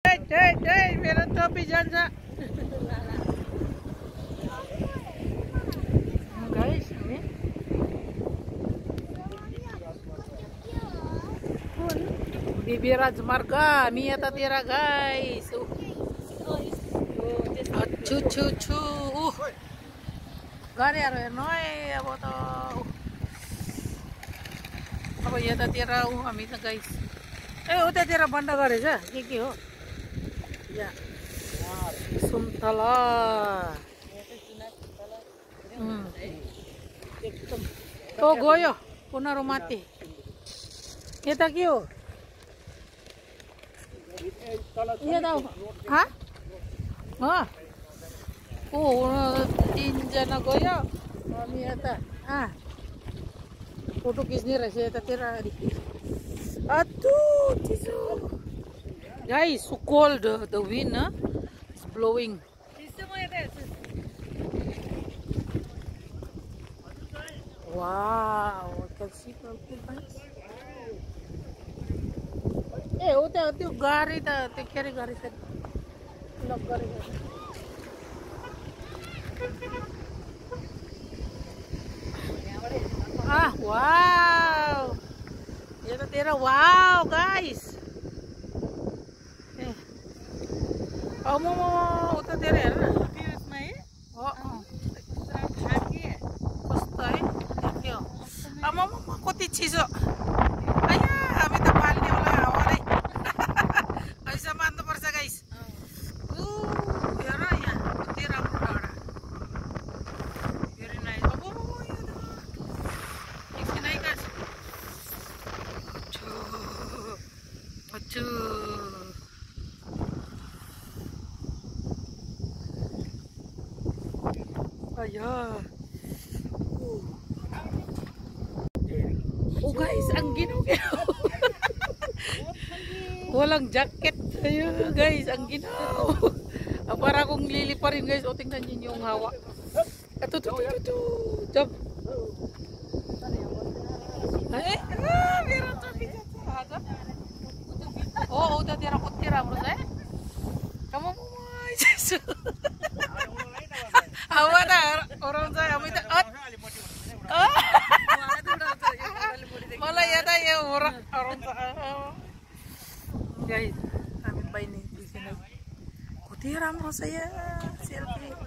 Hey, meron topi dyan sa... Guys, Bibiraj marga, Mia tatira guys. Chu. Gari aro noy, abo to. Abo ya tatira amita guys. Uta tira banda gare ja, ki ho? Ya. Sumtala. To goyo, punaro mati. Kita kyo? Iya tahu. Hah? Ah. Tinja na goyo. Kami ata. Ah. Foto kisni rasa eta tira di. Atuh, tisu. Guys, so cold the wind, it's blowing. Wow, I can see something nice. Uta gari ta, kari gari sa. Log gari. Ah, wow. Ito tira, wow, guys. Mo uta tira na. Oh. Kostay. Yo. Mo kuti chizo. Aya, ami ta pali wala awari. Ay samando parsa guys. Yara ya. Tira mo na. Very nice. Ayan. Oh guys, ang ginaw-ginaw. Walang jacket. Ayun guys, ang ginaw. Para akong liliparin guys. O tingnan niyo yung hawa. Ito. Jump. Meron to kita. Oh, udah tira kutira bro saya. Kamu mau Jesus. Awa na orang saya amoy ta. Wala yata yung orang sa. Guys, kami pa ini di sini. Kutira bro saya. Selfie.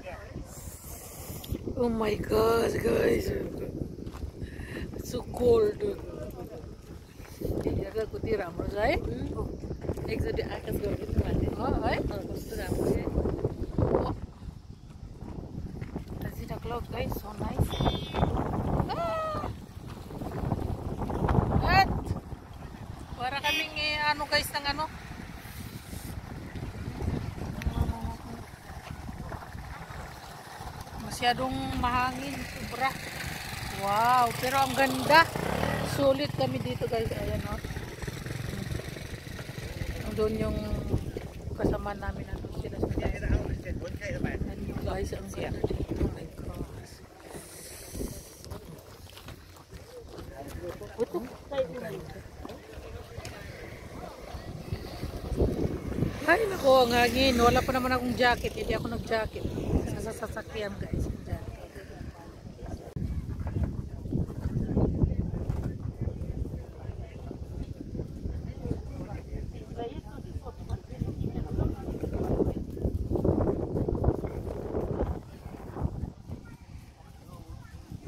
Oh my god, guys. So cold. Jaga kutira bro saya. Exotic akas gitu kan. Kostur राम्रो है. That's the cloud guys, so nice. Para kaming ano guys ng ano. Masyadong mahangin, sobra. Wow, pero ang ganda. Sulit kami dito guys, ayan oh. Doon yung kasama namin nandun sila sa and you guys ang ganda dito. Oh my gosh. Ay nako, ang hangin. Wala pa naman akong jacket. Hindi ako nag-jacket. Sa sasakyan guys.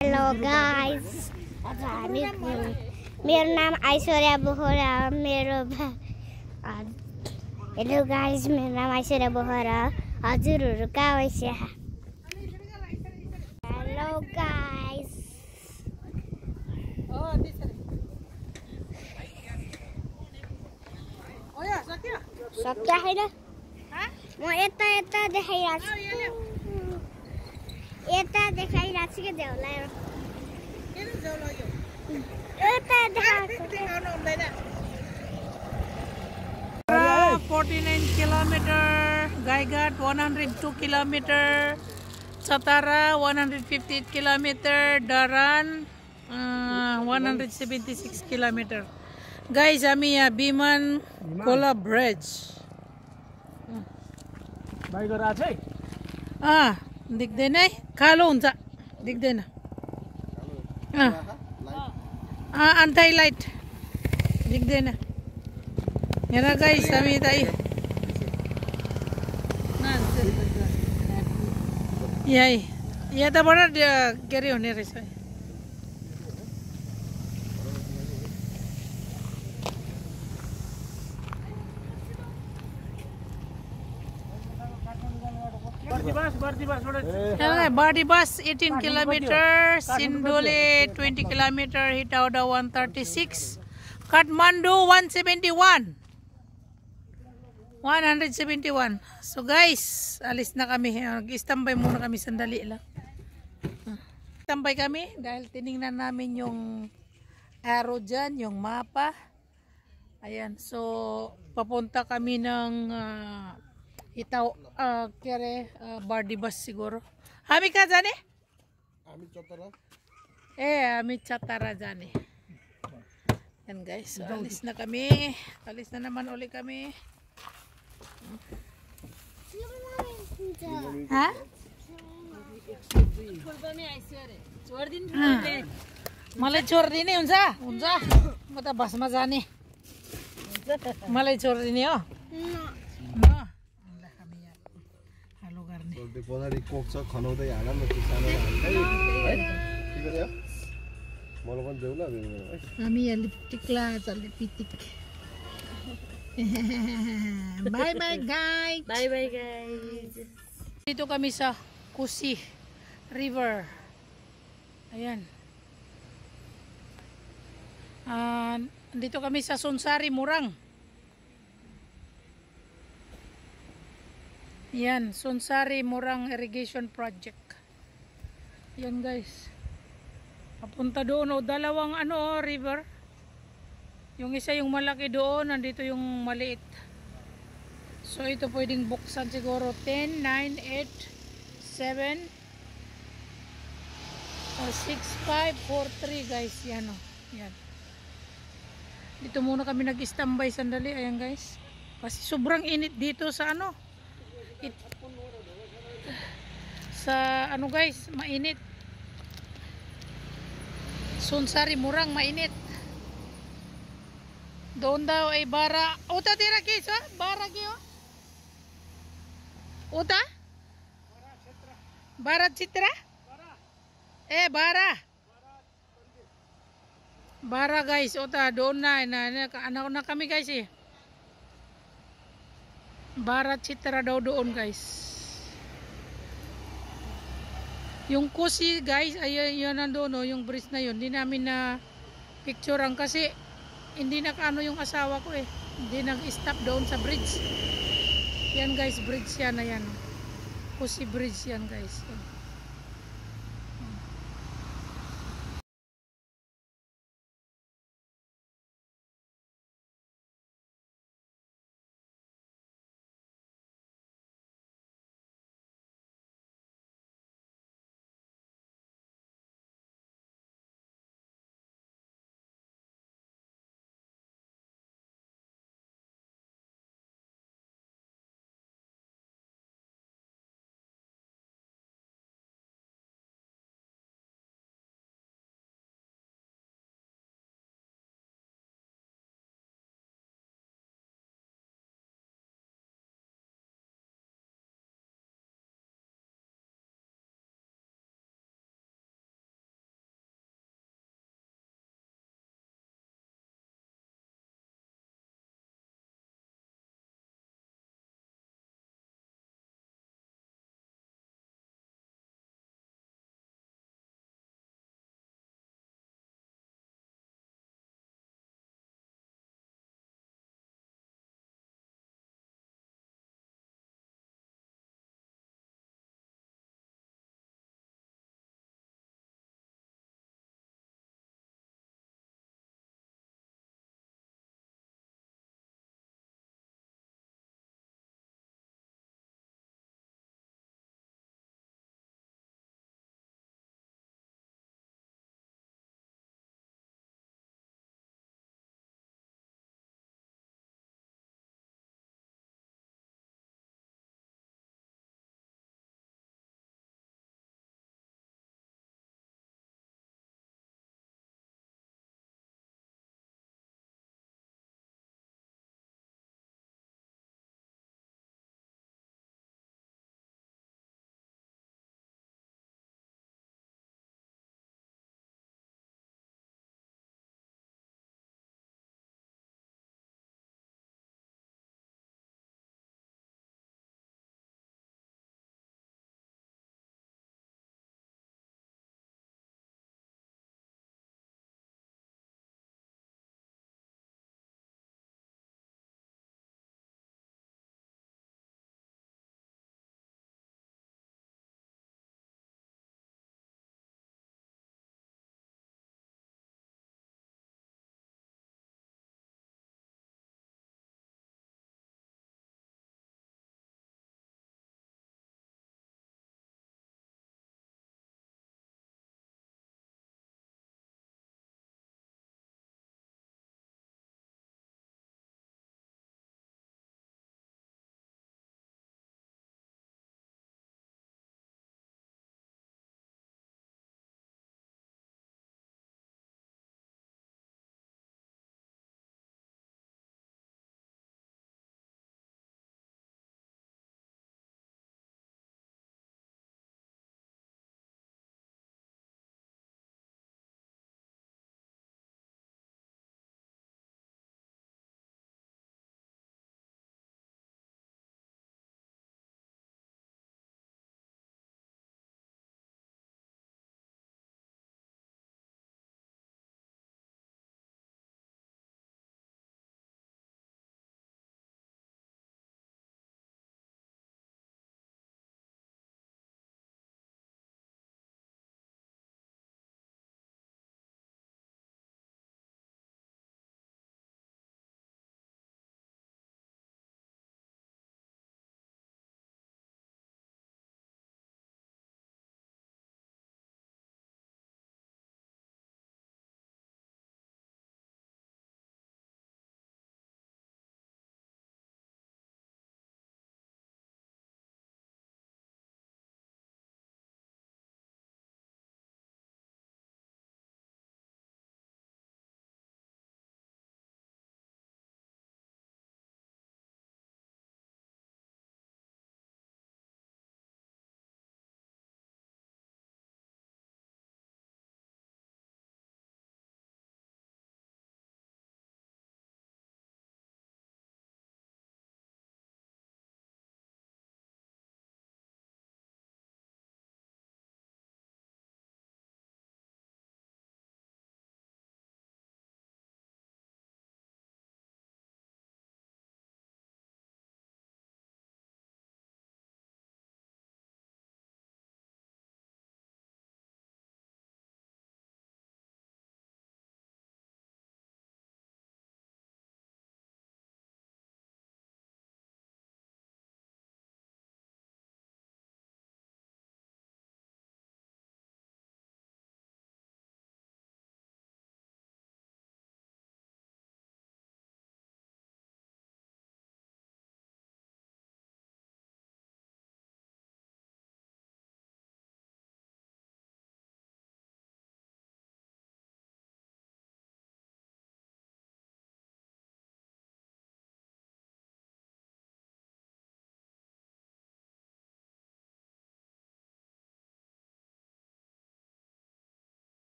Hello guys, मेरो नाम ऐश्वर्या Bohra hello guys, मेरो नाम ऐश्वर्या बोहरा हजुरहरु कहाँ होइसे hello guys सक्या हैन म यता देखाइराछु के देउला 49 kilometer, Gaigat 102 kilometer, Satara 158 kilometer, Daran 176 kilometer. Guys, ami Biman Kola Bridge. Bike आएको छ है देख्दैन है कालो हुन्छ देख्दैन अन्त लाइट देख्दैन हेर गाइस हामी दाइ यताबाट के अरे हुने रहेछ Bardi bus 18 kilometers, Sindole 20 kilometers, Hitauda 136, Kathmandu 171. 171. So guys, alis na kami. Nag-standby muna kami sandali lang. Standby kami dahil tiningnan namin yung arrow dyan, yung mapa. Ayan, so papunta kami ng kere Bardi bus siguro. Hami ka dyan eh? Hami Chatara dyan eh. Yan guys, so alis na kami. Alis na naman uli kami. Ha? मलाई छोडिदिने हुन्छ हुन्छ म त बसमा जाने मलाई छोडिदिने हो हालो गर्ने हामी टिक्ला चल्ने पिटिक Bye bye guys. Bye bye guys. Dito kami sa Kusi River. Ayan. Dito kami sa Sunsari Murang. Yan, Sunsari Murang Irrigation Project. Yan guys. Papunta doon o dalawang river. Yung isa yung malaki doon, nandito yung maliit. So ito pwedeng buksan siguro 10, 9, 8, 7, 6, 5, 4, 3 guys. Yan o. Yan. Dito muna kami nag-standby sandali. Ayan guys. Kasi sobrang init dito sa guys, mainit. Sunsari Murang, mainit. Doon daw ay bara. Uta tira kiso? Bara kiyo? Uta? Bara Citra? Bara. Bara guys. Uta doon na kami guys eh. Bara Citra daw doon guys. Yung Kusi guys, ay yun nandoon yung bridge na yun. Hindi namin na picturean kasi hindi nakaano yung asawa ko eh. Hindi nag-stop doon sa bridge. Yan guys, bridge yan na yan. Kusi bridge yan guys.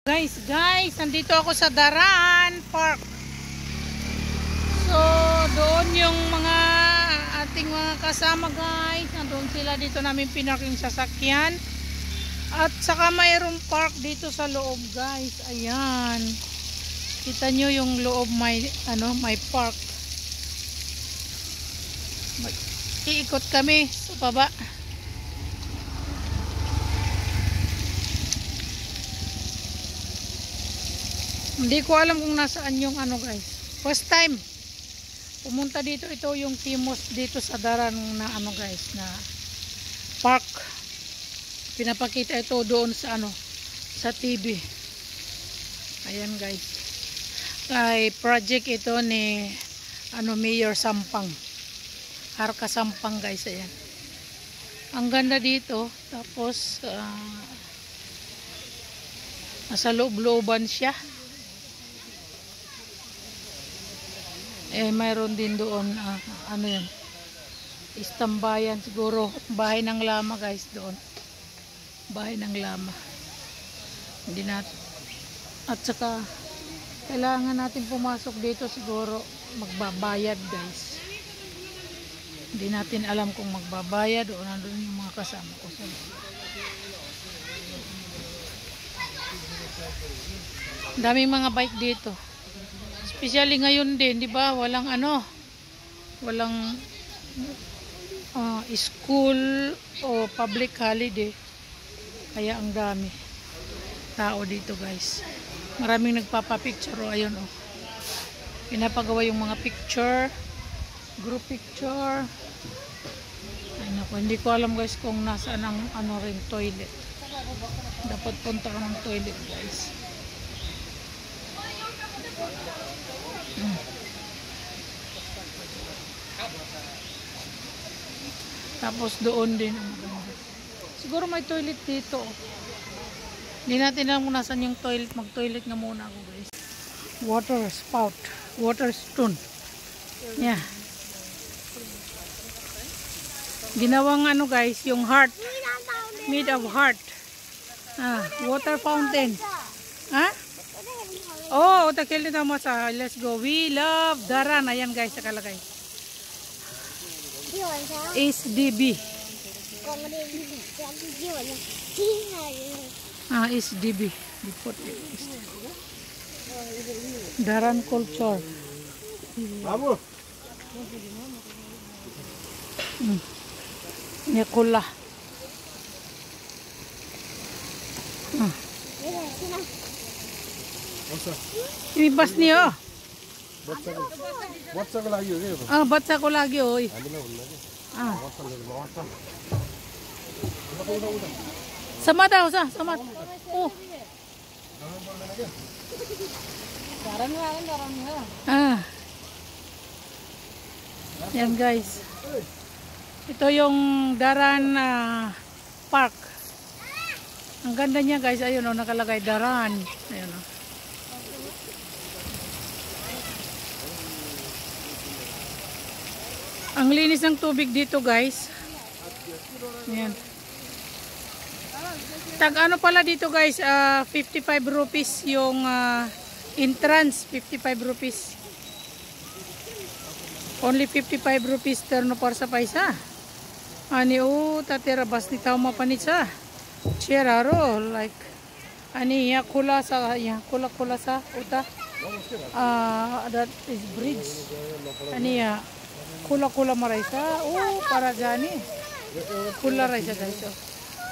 Guys, nandito ako sa Daran Park. So, doon yung mga ating mga kasama guys. Nandun sila, dito namin pinarking sasakyan. At saka mayroong park dito sa loob guys. Ayan. Kita nyo yung loob may park. Iikot kami sa baba. Hindi ko alam kung nasaan yung guys. First time pumunta dito. Ito yung Timos dito sa Daran na guys, na park. Pinapakita ito doon sa sa TV. Ayan guys. Ay project ito ni Mayor Sampang. Harka Sampang guys, ayan. Ang ganda dito. Tapos nasa loob-looban siya. Mayroon din doon yan, istambayan siguro, bahay ng lama guys doon, bahay ng lama. Hindi natin, at saka kailangan natin pumasok dito, siguro magbabayad guys. Hindi natin alam kung magbabayad o nandun yung mga kasama ko sa daming mga bike dito. Especially ngayon din, di ba? Walang school o public holiday. Kaya ang dami tao dito, guys. Maraming nagpapa-picture, ayun oh. Pinapagawa yung mga picture, group picture. Ay naku, hindi ko alam guys kung nasaan ang ring toilet. Dapat punta ka ng toilet, guys. Tapos doon din siguro may toilet dito. Hindi natin alam kung nasan yung toilet. Mag-toilet nga muna ako guys. Water spout, water stone. Yeah. Ginawang guys, yung heart, made of heart. Water fountain. Oh, takil nito mo sa. Let's go. We love Daran. Ayan guys, nakalagay. SDB. SDB. Daran culture. Nikula. Ini bas niyo. बच्चाको लागि हो के बच्चाको लागि हो. Sama daw sa, sama. Oh. Yan guys. Ito yung Daran Park. Ang ganda niya guys, ayun oh, nakalagay Daran. Ayun oh. Ang linis ng tubig dito guys. Ayan. Tag pala dito guys, 55 rupees yung entrance, 55 rupees. Only 55 rupees terno para sa paisa. Ani tatira bas ni tao mapanitsa. Cheraro like ani ya kula sa uta. That is bridge. Ani ya kula maraisa. Para jani. Kula raisa guys.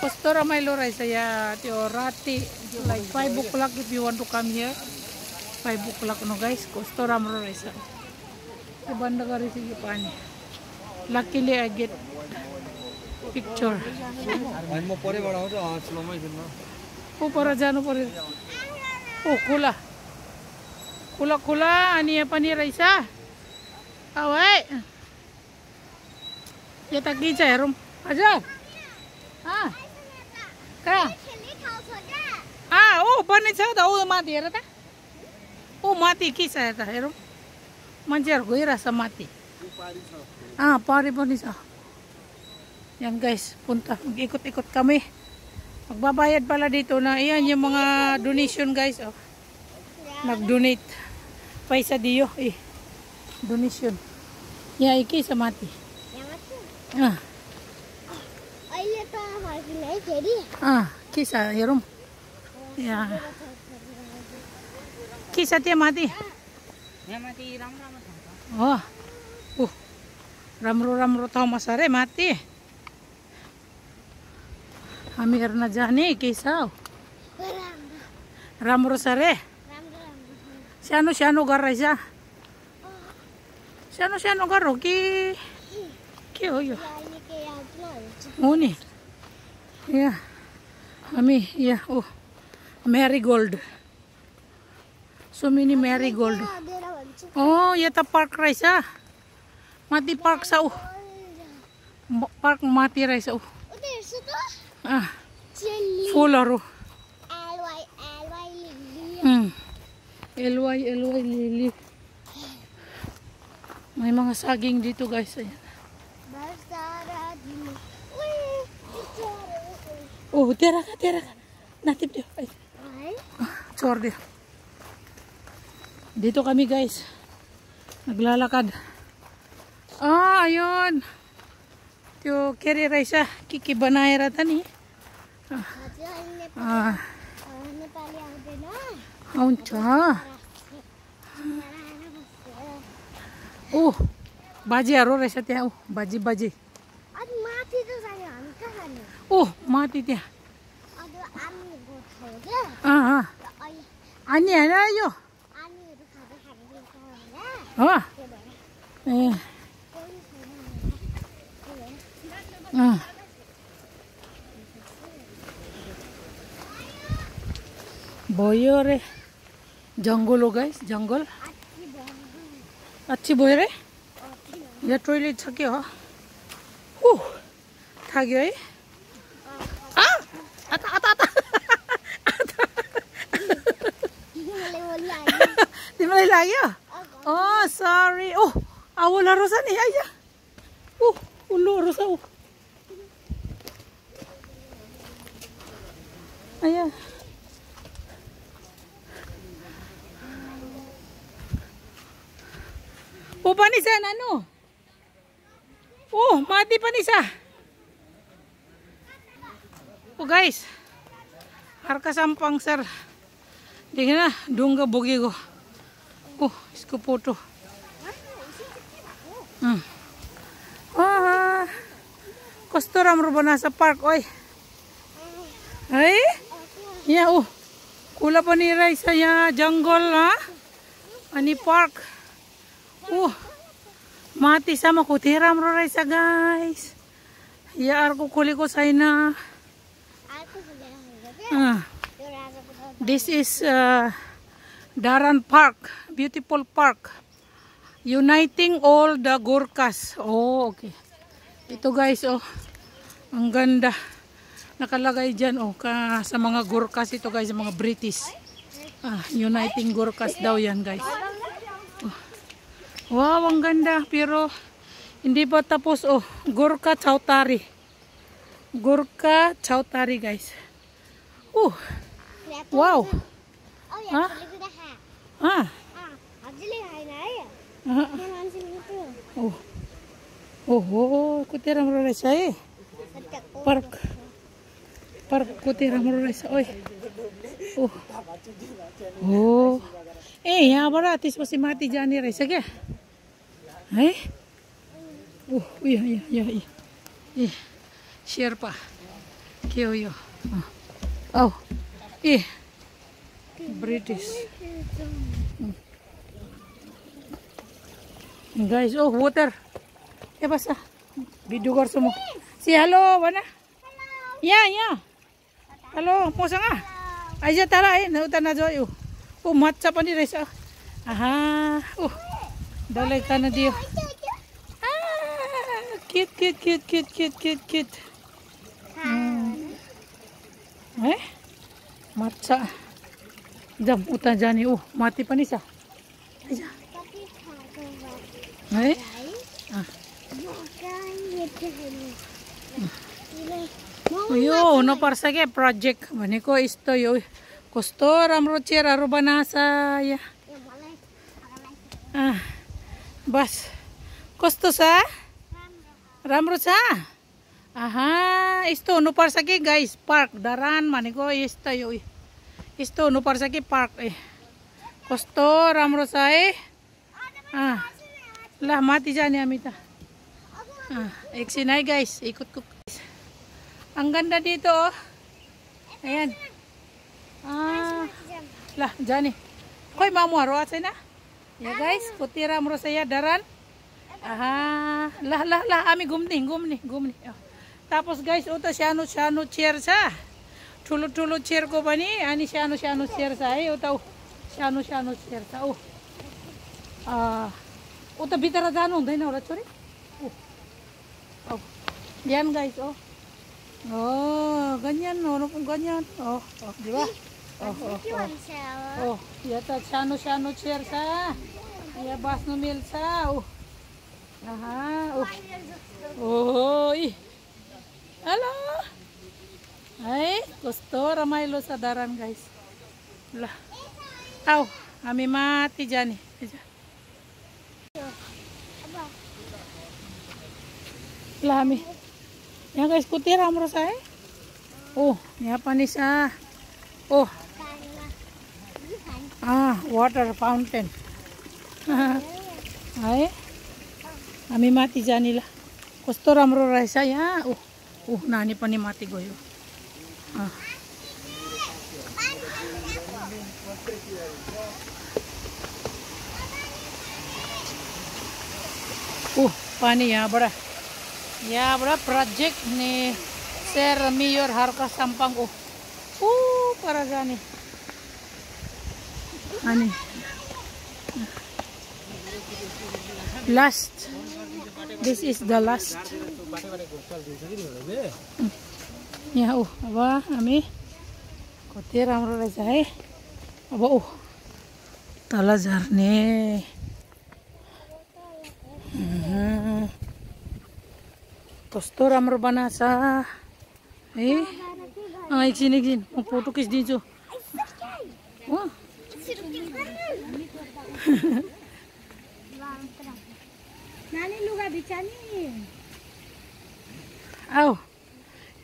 Pastora may lo raisa ya teorati like 5 o'clock if you want to come here. 5 o'clock no guys. Pastora mo raisa. Ibanda ka rin sige pa niya. Luckily I get picture. Para dyan pare. Kula ani apa ni Raisa? Awai. Ya tak giza ya rum. Aja. Ka. Pani sa da mati ya ta. Mati kisa ya ta rum. Manjar gue rasa mati. Pari po sa. Yan guys, punta. Mag-ikot-ikot kami. Magbabayad pala dito na. Ayan yung mga donation guys. Oh. Nag-donate. Paisa diyo. Donation. Ya, iki sa mati. Ah. Kisa, yarum. Ya. Kisa tiya mati. Oh. Ramro tau masare mati. Hamir na jani kisa. Ramro sare. Siano garay siya. Siano garo ki oyo. Uni. Yeah. Ami, yeah. Oh. Marigold. So many marigold. Oh, yata park rai sa. Mati park sa park mati rai sa Ah. Full aro. LY lily. May mga saging dito guys. Ayan. Oh, tira ka. Natip dia. Ay. Chor dia. Dito kami guys. Naglalakad. Ah, ayun. Tyo keri raisa kiki banay rata ni. Auncha. Oh, baji aro raisa tya. Oh, baji. Oh, mati tya. Ani yo. Ah. Boyo re. Jungle ho guys, jungle. अच्छी बोय रे या टॉयलेट छके हो थाक्यो है आता तिमीलाई लाग्यो सरी आउलहरु छ नि आइया उल्लुहरु छ आइया pani sa nano. Mati pani sa. Guys. Harka sampang sir. Tingnan na, dungga bogi ko. Isko photo. Kostoram rubana sa park oy. Ay? Ya kula pani rai sa ya jungle ha. Ani park. Mati sama kutiram rai sa guys. Ya arko kuli ko say na. This is Daran Park, beautiful park, uniting all the Gurkhas. Okay. Ito guys, ang ganda. Nakalagay dyan, sa mga Gurkhas ito guys, mga British. Uniting Gurkhas daw yan guys. Wow, ang ganda. Pero hindi pa tapos. Gurkha Chowtari. Gurkha Chowtari guys. Wow. Kutiram rai sa Park kutiram rai sa यहाँ बाट त्यसपछि माथि जाने रहेछ क्या है शेर्पा के हो यो ब्रिटिश गाइस वाटर बस भिडियो गर्छु म सी हेलो भन यहाँ हेलो मसँग आइज तारा है उता नजाऊ मच्छा पनि रहेछ डल्लै खान दियो क्युट है मच्छा जाम उता जाने माथि पनि छ है यो हुनुपर्छ के प्रोजेक्ट भनेको यस्तो यो कस्तो राम्रो चेयरहरू बनाछ या बस कस्तो छ राम्रो छ आहा यस्तो हुनुपर्छ कि गाइस पार्क धरान भनेको यस्तो यो यस्तो हुनुपर्छ कि पार्क कस्तो राम्रो छ है ल माथि जाने हामी त एकछिन है guys ikut ang ganda dito oh ayan lah jani koy mamu haro छैन ya guys koti राम्रो छ ya daran lah हामी घुम्ने tapos guys उता सानो सानो चेयर छ ठुलो ठुलो चेयर को पनि अनि सानो सानो चेयर छ है उता सानो सानो चेयर छ उता भित्र जानु हुँदैन होला छोरी Yan guys, ganyan, ganyan, di ba? Yata shano chair sa, ya bas no mil sa, halo, ay, gusto ramai lo sa daran guys, lah, kami mati dyan lah kami. Yan guys, kuti राम्रो छ है यहाँ पनि छ water fountain है हामी माथि जाने ल कस्तो राम्रो रहेछ यहाँ नानी पनि माथि गयो पानी यहाँबाट प्रोजेक्ट ने Sir Mayor Harka Sampang para जाने अनि last this is the last यहाँ अब हामी कति राम्रो रहेछ है अब तल झर्ने कस्तो राम्रो बनाछ है एकछिन म फोटो खिच्दिन्छु नानी लुगा बिचानी आऊ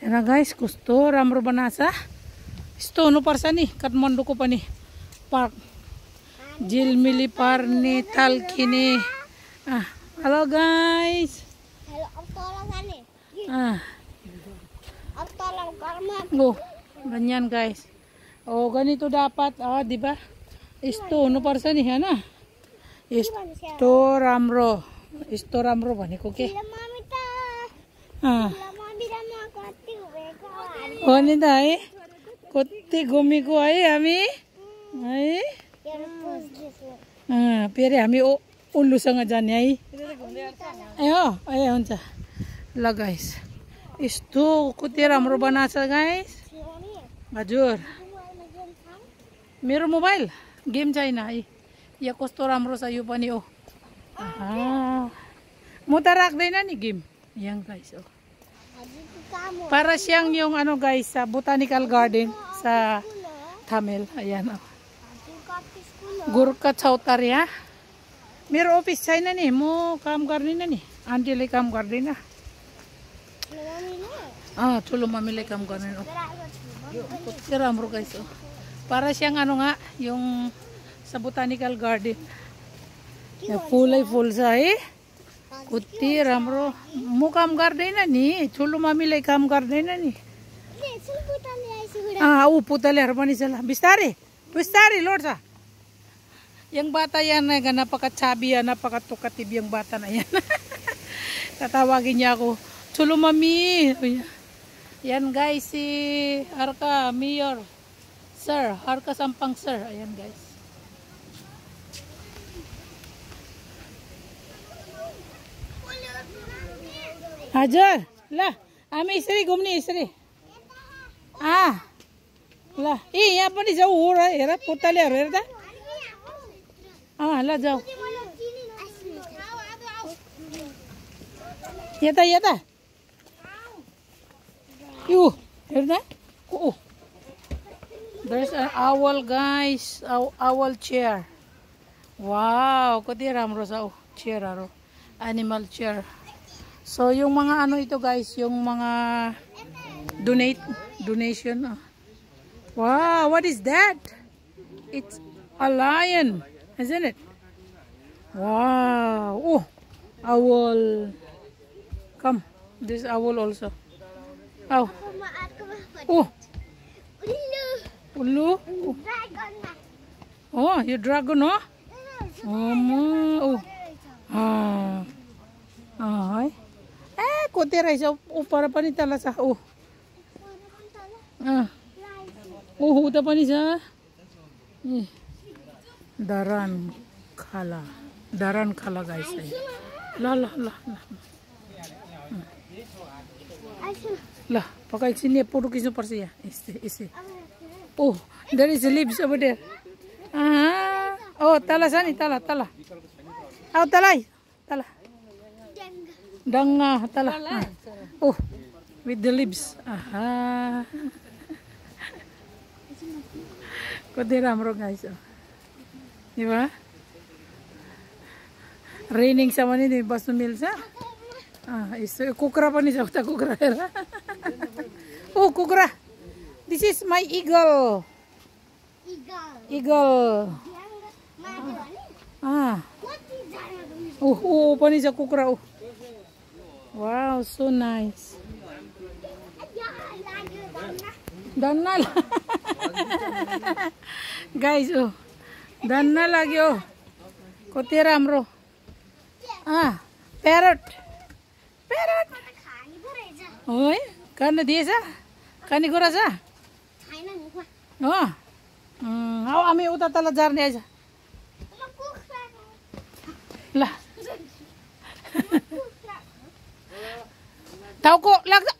हेर गाइस कस्तो राम्रो बनाछ यस्तो हुनुपर्छ नि काठमाडौँको पनि पार्क झिलमिली पार्ने थाल्किने hello guys ganyan guys ganito dapat di ba isto huनुपर्छ नि हैन isto ramro भनेको के हो नि त है कति घुमेको है हामी है फेरि हामी उल्लुसँग जाने है ए हुन्छ ल गाइस यस्तो कति राम्रो बनाछ गाइस हजुर मेरो मोबाइल गेम छैन है या कस्तो राम्रो छ यो पनि म त राख्दैन नि गेम यहाँ guys para siyang yung ano guys sa botanical garden sa Tamil ayan Gurkha Chowtaria मेरो office छैन नि म काम गर्दिन नि आन्टीले काम गर्दैन ठुलो मम्मीले काम गर्ने कति राम्रो guys para siyang ano nga yung sa botanical garden फुलै फुल छ है कति राम्रो म काम गर्दैन नि ठुलो मम्मीले काम गर्दैन नि पुतलेहरू पनि छ ल बिस्तारै लोड्छ yang bata yan napaka-chubby yan, napaka-tukatib yung bata na yan. Tatawagin niya ako, Chulo Mami. Yan guys, si Harka Mayor Sir, Harka Sampang Sir. Ayan guys. Hajar, lah, ami istri घुम्ने istri. ल यहाँ पनि जाऊ हो र हेर पुतलेहरू हेर त ल जाऊ यता You hear that? Oh, there's an owl, guys. Owl chair. Wow, kodi ramro sa chair aro. Animal chair. So yung mga ano ito, guys, yung mga donation. Wow, what is that? It's a lion, isn't it? Wow. Oh, owl. Come, this owl also. Oh. Oh. Ulu. Oh, your dragon, oh? Oh. Ah. Ay. Kutira siya. Para pa ni tala sa. Oh. Huta pa ni siya. Daran kala guys. La. Lah, pakai sini puro kiso par siya. Isi. Oh, there is leaves over there. Oh, tala sani, tala. Oh, tala. Danga, tala. Oh, with the leaves. Aha. Kodi ramro guys. Di ba? Raining sama ni di Basu Mills. Iso kukra pa ni sa kukra. Oh, kukra. This is my eagle. Eagle. Oh, pa ni sa kukra. Oh. Wow, so nice. Danal. Guys, oh. Danal lagi oh. Kotira amro. Parrot. Oi, kana diesa? Kani gora sa? Oh. Ami uta tala jarne aja. Lah. Tahu kok lagda.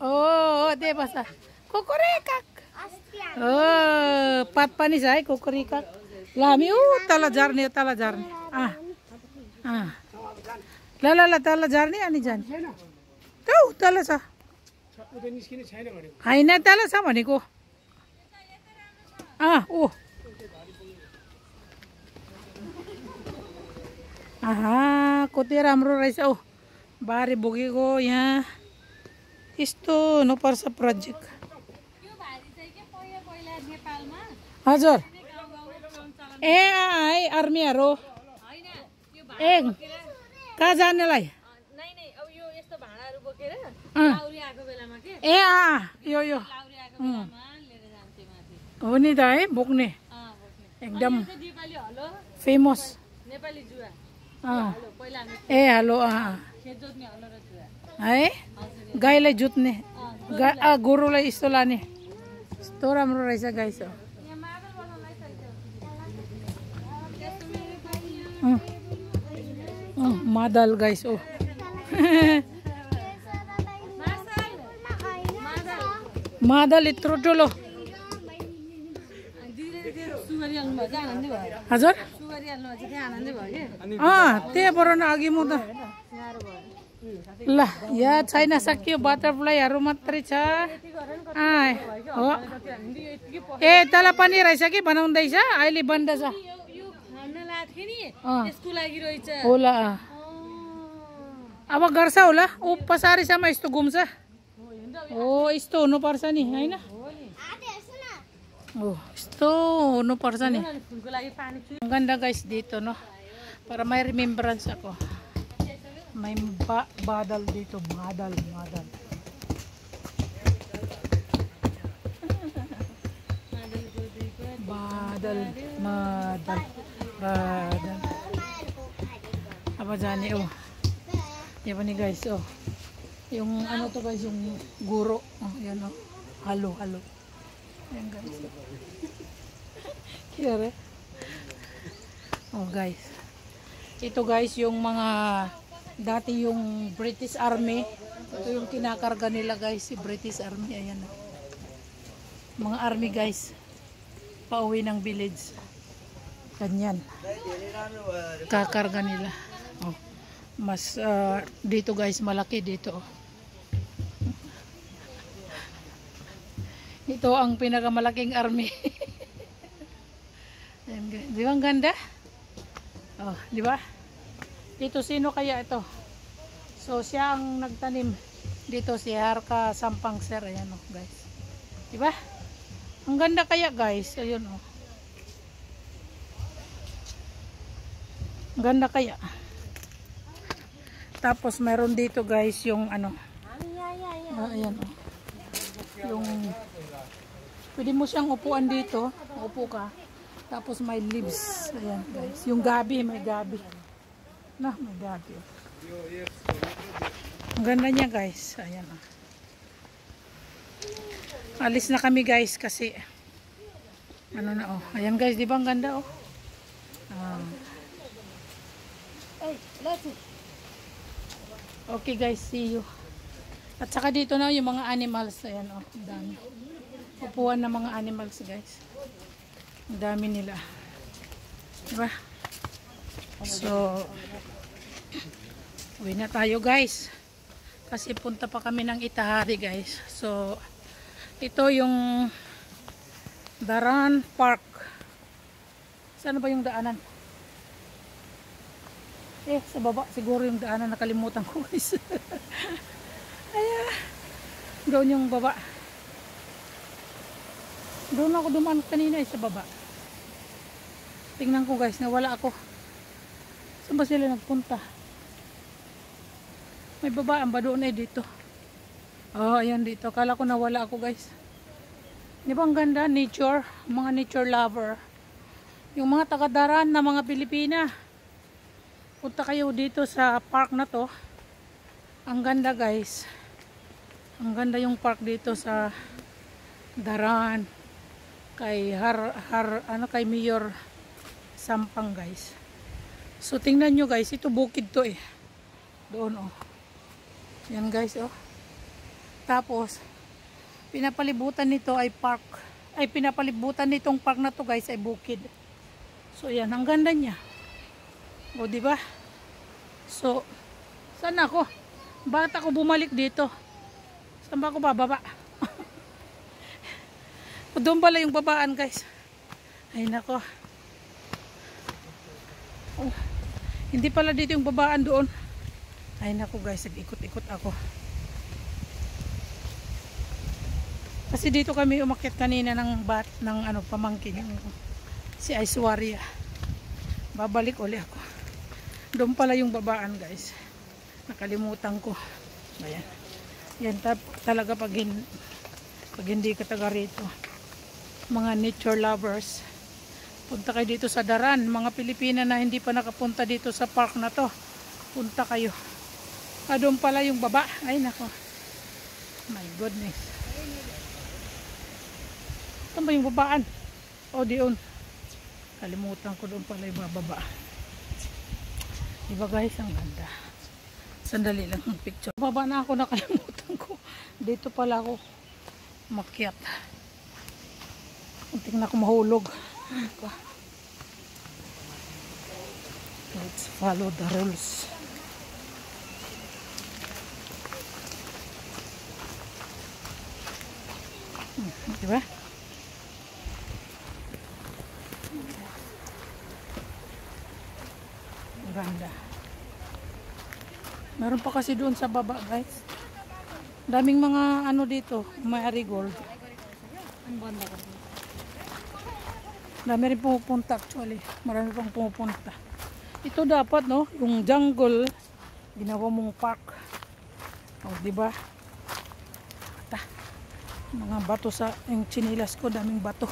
Oh, dia basa. Kokorikak. Oh, pat panis ay kokorikak. Lami tala jarne. La tala jarne ani jan. Tahu tala sa. Haina tala sa भनेको. Oh. Koti राम्रो रहेछ oh. बारे बोकेको यहाँ यस्तो नपर्छ प्रोजेक्ट हजुर आर्मीहरु कहाँ जानेलाई यो हो नि त है बोक्ने एकदम फेमस हेलो है गाईलाई जुत्ने गोरुलाई यस्तो लाने यस्तो राम्रो रहेछ गाई छ मादल गाई छ मादल यत्रो ठुलो हजुर त्यहाँबाट अघि म त ल यहाँ छैन सकियो बटरफ्लाईहरु मात्रै छ हो तल पनि रहेछ कि बनाउँदैछ अहिले बन्दैछ होला अब गर्छ होला ऊ पछाडीसम्म यस्तो घुम्छ हो यस्तो हुनुपर्छ नि हैन Oh, esto no parsa ni. Ang ganda guys dito no. Para may remembrance ako. May badal dito, badal. Badal. Apa jani oh. Yan pa ni guys oh. Yung ano to guys yung guro. Oh, yan oh. Halo. Ayan guys. Kira. Oh guys. Ito guys yung mga dati yung British Army. Ito yung kinakarga nila guys, si British Army. Ayan. Mga army guys. Pauwi ng village. Ganyan. Kakarga nila. Oh. Mas dito guys malaki dito. Ito ang pinakamalaking army. Ayan, di ba ang ganda? Oh, di ba? Dito sino kaya ito? So siya ang nagtanim dito, si Harka Sampang Sir. Ayan oh, guys. Di ba? Ang ganda kaya guys. Ayun oh. Ang ganda kaya. Tapos meron dito guys yung ano. Ayan oh. Yung pwede mo siyang upuan dito. Upo ka. Tapos may leaves. Ayan guys. Yung gabi, may gabi. May gabi. Ang ganda niya guys. Ayan oh. Alis na kami guys kasi ano na oh. Ayan guys, di ba ang ganda oh. Okay guys, see you. At saka dito na yung mga animals. Ayan oh, dami. Upuan ng mga animals guys. Ang dami nila. Diba? So, uwi na tayo guys. Kasi punta pa kami ng Itahari guys. So, ito yung Daran Park. Saan ba yung daanan? Sa baba siguro yung daanan, nakalimutan ko guys. Doon yung baba. Doon ako dumaan kanina sa baba. Tingnan ko guys, nawala ako. Saan ba sila nagpunta? May babaan ba doon dito? Oh, ayan dito. Kala ko nawala ako guys. Di ba ang ganda? Nature. Mga nature lover. Yung mga taga-Daran na mga Pilipina. Punta kayo dito sa park na to. Ang ganda guys. Ang ganda yung park dito sa Daran. Kay kay Mayor Sampang guys. So tingnan nyo guys, ito bukid to Doon oh. Yan guys oh. Tapos pinapalibutan nito ay park. Ay pinapalibutan nitong park na to guys ay bukid. So yan, ang ganda niya. O di ba? So saan ako? Bakit ako bumalik dito? Saan ba ako bababa? O doon pala yung babaan guys. Ay nako. Oh, hindi pala dito yung babaan doon. Ay nako guys, nag-ikot-ikot ako. Kasi dito kami umakyat kanina ng pamangkin yung si Aishwarya. Babalik uli ako. Doon pala yung babaan guys. Nakalimutan ko. Ayan. Yan talaga pag hindi ka taga rito. Mga nature lovers. Punta kayo dito sa Daran. Mga Pilipina na hindi pa nakapunta dito sa park na to. Punta kayo. Doon pala yung baba. Ay nako. My goodness. Saan ba yung babaan? O diyon. Kalimutan ko, doon pala yung bababa. Diba guys, ang ganda. Sandali lang ang picture. Baba na ako, nakalimutan ko. Dito pala ako makyat. Unting na ako mahulog. Let's follow the rules. Diba? Ganda. Meron pa kasi doon sa baba guys. Daming mga dito, marigold. Dami rin pumupunta actually. Marami pang pumupunta. Ito dapat yung jungle ginawa mong park. Oh, di ba? Mga bato sa yung chinilas ko, daming bato.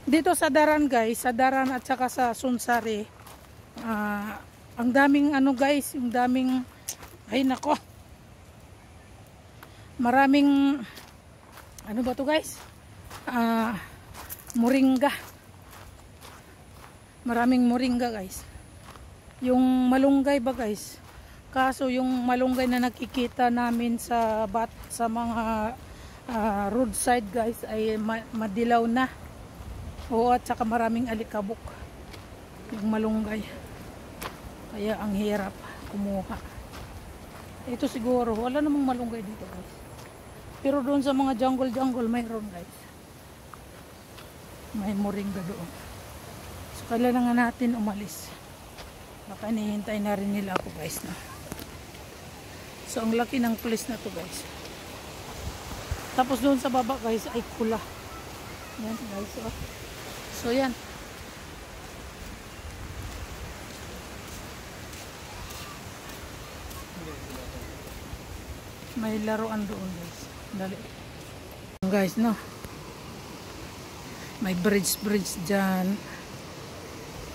Dito sa Daran guys, sa Daran at saka sa Sunsari, ang daming guys, yung daming ay nako. Maraming ba to guys? Moringa. Maraming moringa guys. Yung malunggay ba guys? Kaso yung malunggay na nakikita namin sa mga roadside guys ay madilaw na. Oo, at saka maraming alikabok yung malunggay. Kaya ang hirap kumuha. Ito siguro, wala namang malunggay dito guys. Pero doon sa mga jungle mayroon guys. May moringa doon. So kailangan natin umalis. Baka nihintay na rin nila ako guys na. So ang laki ng place na to guys. Tapos doon sa baba guys ay kula. Yan guys. Oh. So yan. May laruan doon guys. Dali. Guys no. May bridge dyan.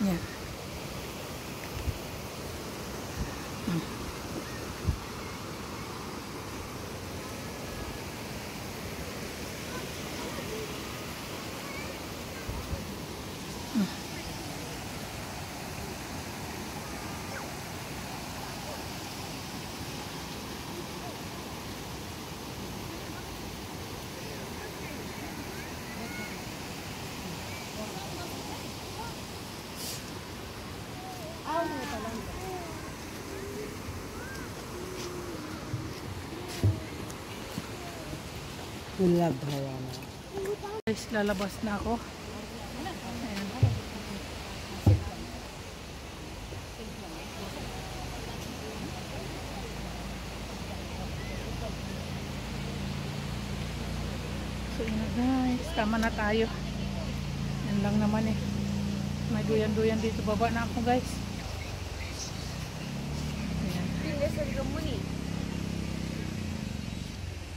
Yan. Guys, lalabas na ako. Ayan. So yun na guys, tama na tayo. Yan lang naman eh. May duyan-duyan dito, baba na ako guys.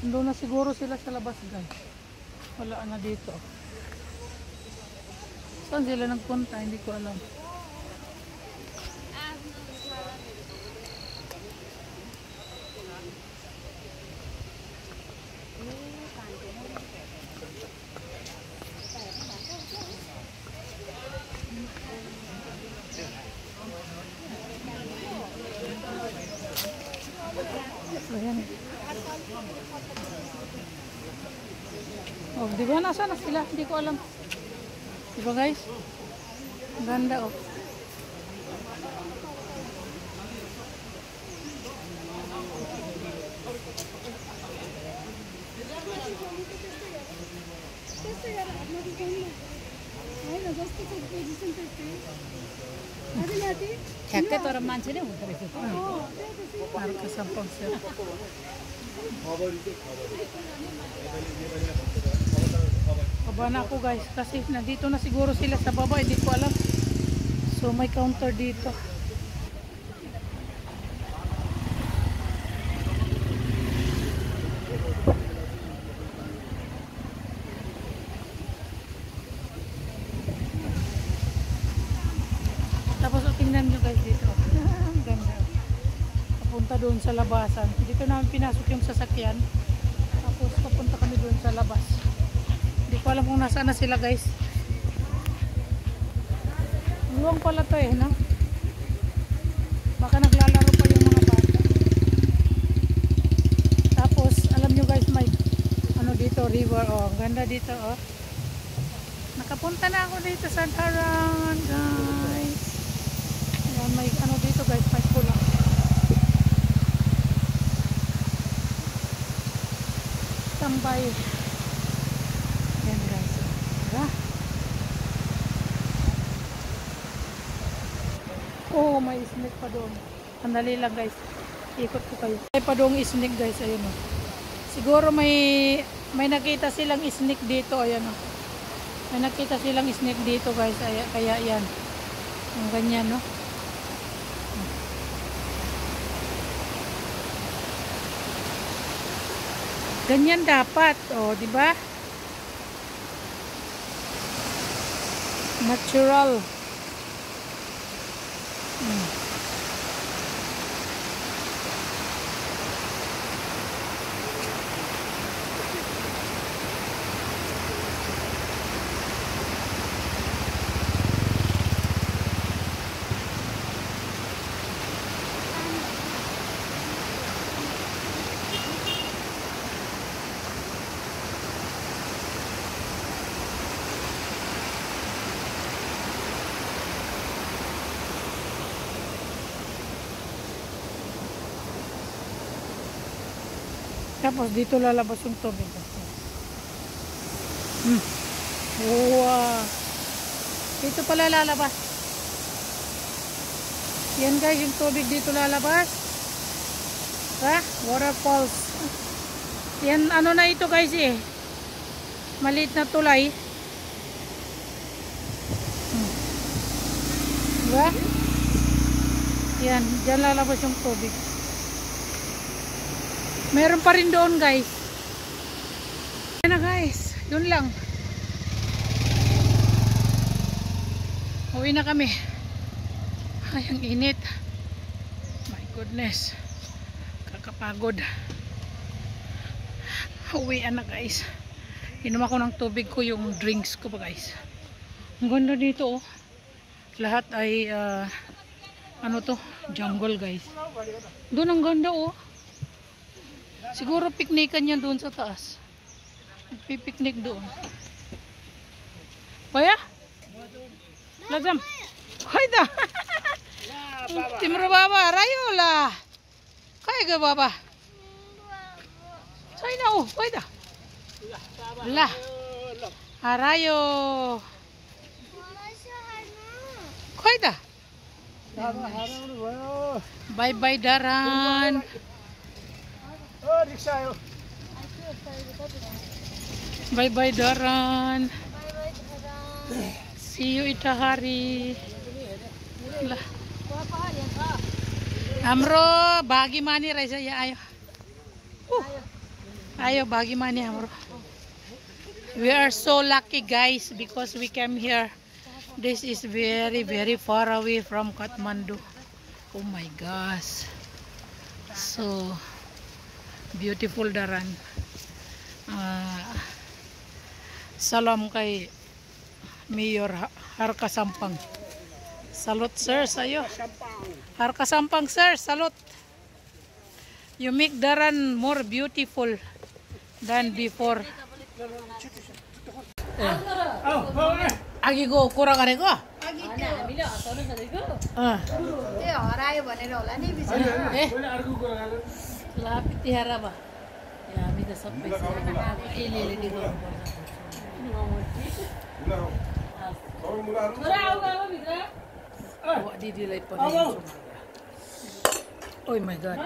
Doon na siguro sila sa labas guys. Wala na dito. Saan sila nagpunta? Hindi ko alam. So yan. Oh, di ba nasa na sila? Hindi ko alam. Di ba guys? Ang ganda oh. ठ्याक्कै तर मान्छे नै हुँदो रहेछ Marka sampang sir. Baba na ako guys kasi nandito na siguro sila sa baba, hindi ko alam. So may counter dito. Tapos tingnan nyo guys dito. Ang ganda. Papunta doon sa labasan. Dito namin pinasok yung sasakyan. Tapos papunta kami doon sa labas. Hindi ko alam kung nasaan na sila guys. Luwang pala to eh, no? Baka naglalaro pa yung mga bata. Tapos alam nyo guys, may ano dito, river. Oh, ang ganda dito oh. Nakapunta na ako dito sa Taran guys. Ayan, may ano dito guys, may pula. Tambay. Ayan guys. Diba? Oh, may snake pa doon. Andali lang guys. Ikot ko kayo. May pa doong snake guys. Ayun o. Siguro may nakita silang snake dito. Ayan o. May nakita silang snake dito guys. Kaya yan. Ang ganyan no. Ganyan dapat. O, di ba? Natural. Tapos dito lalabas yung tubig. Wow. Dito pala lalabas. Yan guys, yung tubig dito lalabas. Ha? Waterfalls. Yan, ano na ito guys eh. Maliit na tulay. Diba? Yan, dyan lalabas yung tubig. Meron pa rin doon guys. Yan na guys, doon lang. Uwi na kami. Ay, ang init. My goodness. Kakapagod. Uwian na guys. Inom ako ng tubig ko, yung drinks ko pa guys. Ang ganda dito oh. Lahat ay ano to? Jungle guys. Doon ang ganda oh. Siguro piknikan yan doon sa taas. Pipiknik doon. Paya? Lazam. Hayda. Timro baba, rayo lah. Kaya ga baba. Say na oh, hayda. Lah. Arayo. Hayda. Bye bye Daran. Bye bye Daran. See you Itahari. Lah. Amro bagi mani raisa ya ayo. Ayo bagi mani amro. We are so lucky guys because we came here. This is very far away from Kathmandu. Oh my gosh. So beautiful Daran. Salam kay Mayor Harka Sampang. Salute sir sayo. Harka Sampang sir, salute. You make Daran more beautiful than before. Agi go kurang are ko. Lapit tihara ba? Ya, mi da sab paisa ile di go. Oh my god.